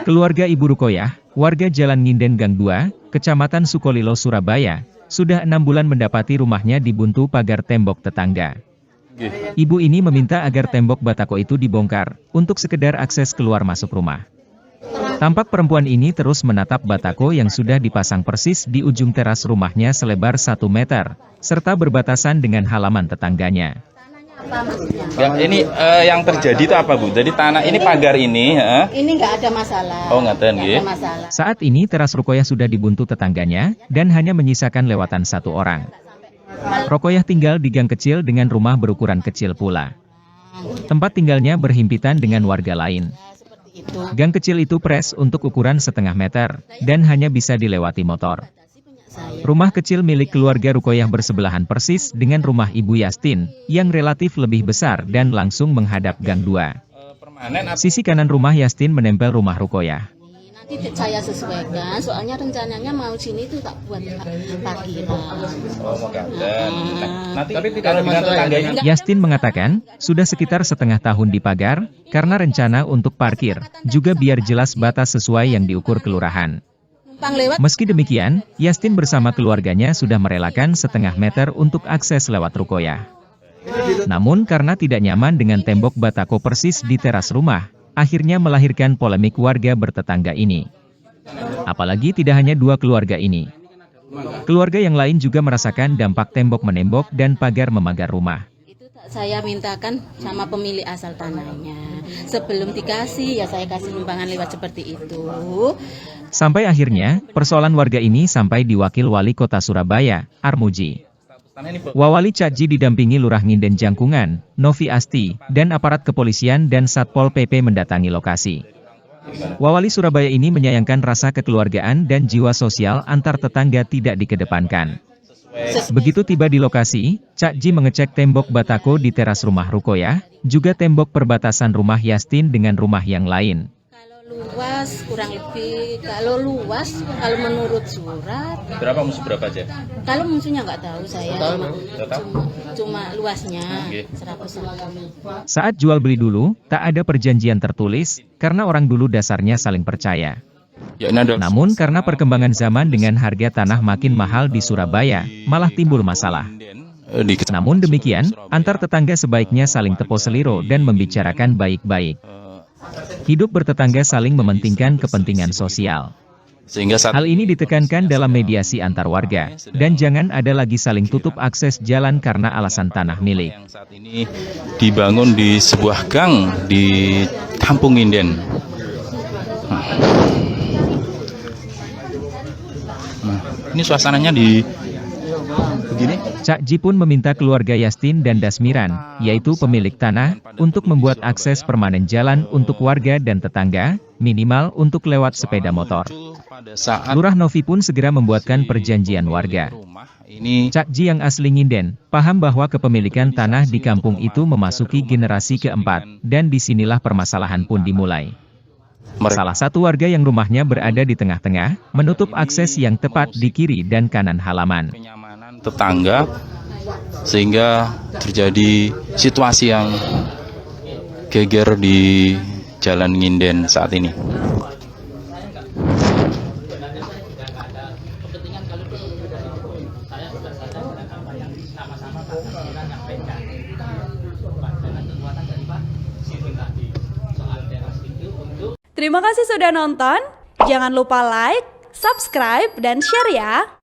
Keluarga Ibu Rukoyah, warga Jalan Nginden Gang 2, Kecamatan Sukolilo, Surabaya, sudah 6 bulan mendapati rumahnya dibuntu pagar tembok tetangga. Ibu ini meminta agar tembok batako itu dibongkar, untuk sekedar akses keluar masuk rumah. Tampak perempuan ini terus menatap batako yang sudah dipasang persis di ujung teras rumahnya selebar 1 meter, serta berbatasan dengan halaman tetangganya. Ya, ini yang terjadi itu apa, Bu? Jadi tanah ini pagar ini, ini nggak ada masalah. Oh, nggak ada masalah. Saat ini teras Rukoyah sudah dibuntu tetangganya, dan hanya menyisakan lewatan 1 orang. Rukoyah tinggal di gang kecil dengan rumah berukuran kecil pula. Tempat tinggalnya berhimpitan dengan warga lain. Gang kecil itu pres untuk ukuran 0,5 meter, dan hanya bisa dilewati motor. Rumah kecil milik keluarga Rukoyah bersebelahan persis dengan rumah Ibu Yastin, yang relatif lebih besar dan langsung menghadap gang 2. Sisi kanan rumah Yastin menempel rumah Rukoyah. Nanti saya sesuaikan, soalnya rencananya mau sini itu tak buat parkiran. Yastin mengatakan, sudah sekitar setengah tahun dipagar, karena rencana untuk parkir, juga biar jelas batas sesuai yang diukur kelurahan. Meski demikian, Yastin bersama keluarganya sudah merelakan 0,5 meter untuk akses lewat Rukoyah. Namun karena tidak nyaman dengan tembok batako persis di teras rumah, akhirnya melahirkan polemik warga bertetangga ini. Apalagi tidak hanya 2 keluarga ini. Keluarga yang lain juga merasakan dampak tembok menembok dan pagar memagar rumah. Saya mintakan sama pemilik asal tanahnya. Sebelum dikasih, ya saya kasih sumbangan lewat seperti itu. Sampai akhirnya, persoalan warga ini sampai diwakil Wali Kota Surabaya, Armuji. Wawali Cakji didampingi Lurah Nginden Jangkungan, Novi Asti, dan aparat kepolisian dan Satpol PP mendatangi lokasi. Wawali Surabaya ini menyayangkan rasa kekeluargaan dan jiwa sosial antar tetangga tidak dikedepankan. Begitu tiba di lokasi, Cakji mengecek tembok batako di teras rumah Rukoyah, juga tembok perbatasan rumah Yastin dengan rumah yang lain. Luas kurang lebih, kalau menurut surat berapa aja? Kalau musuhnya nggak tahu saya, cuma luasnya 100. Saat jual beli dulu, tak ada perjanjian tertulis, karena orang dulu dasarnya saling percaya. Namun karena perkembangan zaman dengan harga tanah makin mahal di Surabaya, malah timbul masalah. Namun demikian, antar tetangga sebaiknya saling tepo seliro dan membicarakan baik-baik. Hidup bertetangga saling mementingkan kepentingan sosial. Hal ini ditekankan dalam mediasi antar warga, dan jangan ada lagi saling tutup akses jalan karena alasan tanah milik. Saat ini dibangun di sebuah gang di Kampung Nginden. Ini suasananya di begini. Cakji pun meminta keluarga Yastin dan Dasmiran, yaitu pemilik tanah, untuk membuat akses permanen jalan untuk warga dan tetangga, minimal untuk lewat sepeda motor. Lurah Novi pun segera membuatkan perjanjian warga. Cakji yang asli Nginden, paham bahwa kepemilikan tanah di kampung itu memasuki generasi keempat, dan disinilah permasalahan pun dimulai. Salah satu warga yang rumahnya berada di tengah-tengah, menutup akses yang tepat di kiri dan kanan halaman. Tetangga, sehingga terjadi situasi yang geger di Jalan Nginden saat ini. Terima kasih sudah nonton, jangan lupa like, subscribe, dan share ya!